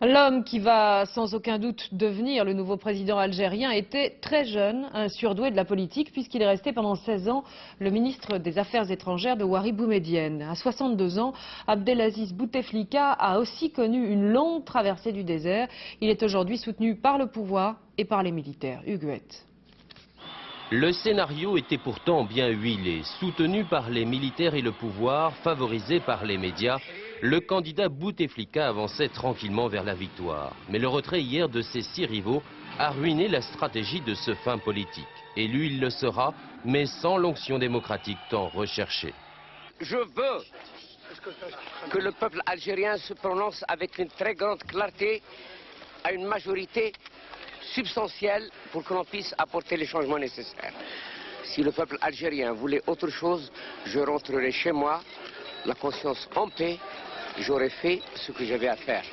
L'homme qui va sans aucun doute devenir le nouveau président algérien était très jeune, un surdoué de la politique, puisqu'il est resté pendant 16 ans le ministre des Affaires étrangères de Houari Boumedienne. À 62 ans, Abdelaziz Bouteflika a aussi connu une longue traversée du désert. Il est aujourd'hui soutenu par le pouvoir et par les militaires. Huguette. Le scénario était pourtant bien huilé. Soutenu par les militaires et le pouvoir, favorisé par les médias, le candidat Bouteflika avançait tranquillement vers la victoire. Mais le retrait hier de ses 6 rivaux a ruiné la stratégie de ce fin politique. Élu, il le sera, mais sans l'onction démocratique tant recherchée. Je veux que le peuple algérien se prononce avec une très grande clarté à une majorité substantielle pour que l'on puisse apporter les changements nécessaires. Si le peuple algérien voulait autre chose, je rentrerai chez moi, la conscience en paix, j'aurais fait ce que j'avais à faire.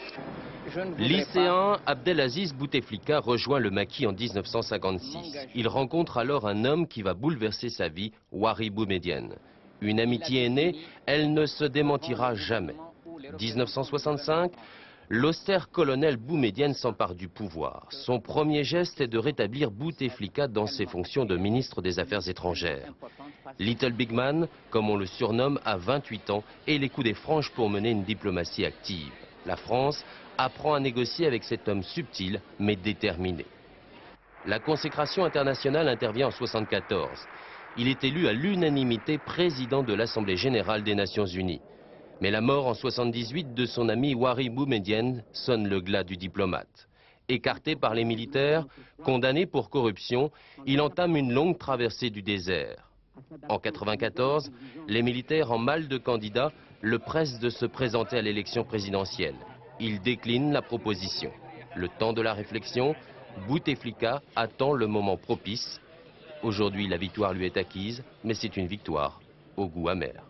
Lycéen, Abdelaziz Bouteflika rejoint le maquis en 1956. Il rencontre alors un homme qui va bouleverser sa vie, Houari Boumedienne. Une amitié est née, elle ne se démentira jamais. 1965, l'austère colonel Boumedienne s'empare du pouvoir. Son premier geste est de rétablir Bouteflika dans ses fonctions de ministre des Affaires étrangères. Little Big Man, comme on le surnomme, a 28 ans et les coups des franges pour mener une diplomatie active. La France apprend à négocier avec cet homme subtil mais déterminé. La consécration internationale intervient en 1974. Il est élu à l'unanimité président de l'Assemblée générale des Nations unies. Mais la mort en 1978 de son ami Houari Boumedienne sonne le glas du diplomate. Écarté par les militaires, condamné pour corruption, il entame une longue traversée du désert. En 1994, les militaires en mal de candidat le pressent de se présenter à l'élection présidentielle. Il décline la proposition. Le temps de la réflexion, Bouteflika attend le moment propice. Aujourd'hui, la victoire lui est acquise, mais c'est une victoire au goût amer.